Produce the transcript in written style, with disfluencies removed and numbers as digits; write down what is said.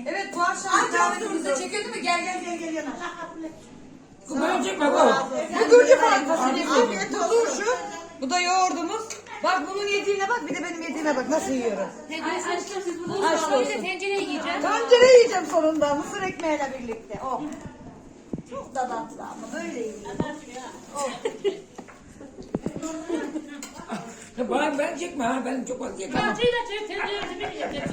Evet bu akşam kahvemizde çekiyor değil mi? Gel yana. Bunu çekme bu. Bu Gürcü fasulyesi, bu turşu, bu da yoğurdumuz. Bak bunun yediğine bak, bir de benim yediğime bak nasıl yiyorum. Aşk olsun. Tencereye yiyeceğim. Tencere yiyeceğim sonunda mısır ekmeğiyle birlikte. Oh. Çok da tatlı ama böyle yiyorum. Oh. Ben çekme ha, ben çok az yedim. Bahçeyi de çek, tencereye de bir yiyeceğim.